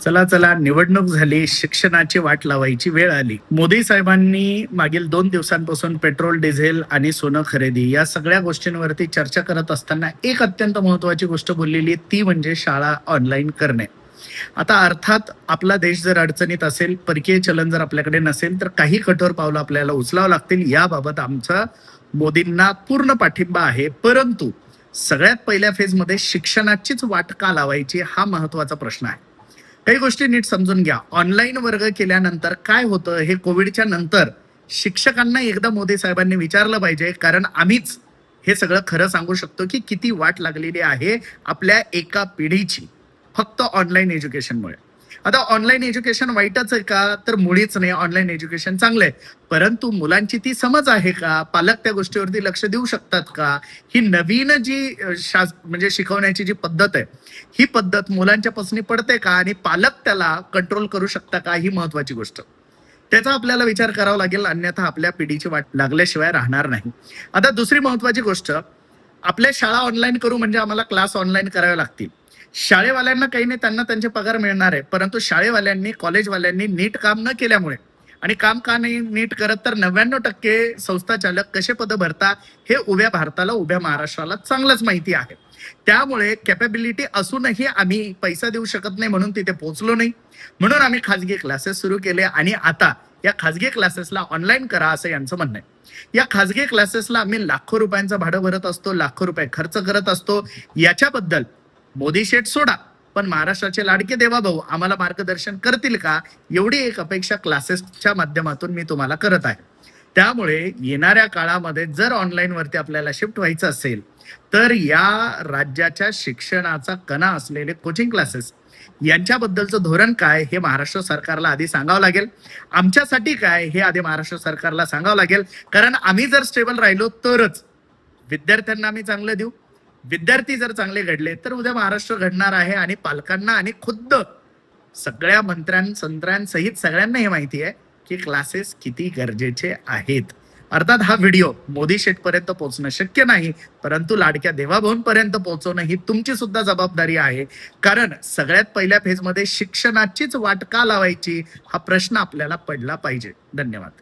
चला चला निवडणूक झाली, शिक्षणाची वाट लावायची वेळ आली. मोदी साहेबांनी मागील 2 दिवसांपासून पेट्रोल, डिझेल आणि सोनं खरेदी या सगळ्या गोष्टींवरती चर्चा करत असताना एक अत्यंत महत्वाची गोष्ट बोललेली आहे, ती म्हणजे शाळा ऑनलाईन करणे. आता अर्थात आपला देश जर अडचणीत असेल, परकीय चलन जर आपल्याकडे नसेल, तर काही कठोर पावलं आपल्याला उचलावं लागतील. याबाबत आमचा मोदींना पूर्ण पाठिंबा आहे. परंतु सगळ्यात पहिल्या फेजमध्ये शिक्षणाचीच वाट का लावायची, हा महत्वाचा प्रश्न आहे. काही गोष्टी नीट समजून घ्या. ऑनलाईन वर्ग केल्यानंतर काय होतं हे कोविडच्या नंतर शिक्षकांना एकदा मोदी साहेबांनी विचारलं पाहिजे, कारण आम्हीच हे सगळं खरं सांगू शकतो की किती वाट लागलेली आहे आपल्या एका पिढीची फक्त ऑनलाईन एज्युकेशनमुळे. आता ऑनलाईन एज्युकेशन वाईटच आहे का? तर मुळीच नाही. ऑनलाईन एज्युकेशन चांगलं आहे, परंतु मुलांची ती समज आहे का? पालक त्या गोष्टीवरती लक्ष देऊ शकतात का? ही नवीन जी म्हणजे शिकवण्याची जी पद्धत आहे, ही पद्धत मुलांच्या पसनी पडते का? आणि पालक त्याला कंट्रोल करू शकता का? ही महत्वाची गोष्ट. त्याचा आपल्याला विचार करावा लागेल, अन्यथा आपल्या पिढीची वाट लागल्याशिवाय राहणार नाही. आता दुसरी महत्वाची गोष्ट, आपल्या शाळा ऑनलाईन करू म्हणजे आम्हाला क्लास ऑनलाईन करावे लागतील. शाळेवाल्यांना काही नाही, त्यांना त्यांचे पगार मिळणार आहे, परंतु शाळेवाल्यांनी, कॉलेजवाल्यांनी नीट काम न केल्यामुळे, आणि काम का नाही नीट करत, तर 99% संस्था चालक कसे पद भरता हे उभ्या भारताला, उभ्या महाराष्ट्राला चांगलंच माहिती आहे. त्यामुळे कॅपेबिलिटी असूनही आम्ही पैसा देऊ शकत नाही, म्हणून तिथे पोहोचलो नाही. म्हणून आम्ही खाजगी क्लासेस सुरू केले आणि आता या खाजगी क्लासेसला ऑनलाईन करा असं यांचं म्हणणं आहे. या खाजगी क्लासेसला आम्ही लाखो रुपयांचं भाडं भरत असतो, लाखो रुपये खर्च करत असतो. याच्याबद्दल मोदी शेठ सोडा, पण महाराष्ट्राचे लाडके देवाभाऊ आम्हाला मार्गदर्शन करतील का, एवढी एक अपेक्षा क्लासेसच्या माध्यमातून मी तुम्हाला करत आहे. त्यामुळे येणाऱ्या काळामध्ये जर ऑनलाईन वरती आपल्याला शिफ्ट व्हायचं असेल, तर या राज्याच्या शिक्षणाचा कणा असलेले कोचिंग क्लासेस यांच्याबद्दलचं धोरण काय हे महाराष्ट्र सरकारला आधी सांगावं लागेल. आमच्यासाठी काय हे आधी महाराष्ट्र सरकारला सांगावं लागेल, कारण आम्ही जर स्टेबल राहिलो तरच विद्यार्थ्यांना आम्ही चांगलं देऊ. विद्यार्थी जर चांगले घडले तर उद्या महाराष्ट्र घडणार आहे. आणि पालकांना आणि खुद्द सगळ्या मंत्र्यांसहित सगळ्यांना हे माहिती आहे की क्लासेस किती गरजेचे आहेत. अर्थात हा व्हिडिओ मोदी शेठ पर्यंत पोहोचणं शक्य नाही, परंतु लाडक्या देवाभाऊंपर्यंत पोहोचवणं ही तुमची सुद्धा जबाबदारी आहे. कारण सगळ्यात पहिल्या फेजमध्ये शिक्षणाचीच वाट का लावायची, हा प्रश्न आपल्याला पडला पाहिजे. धन्यवाद.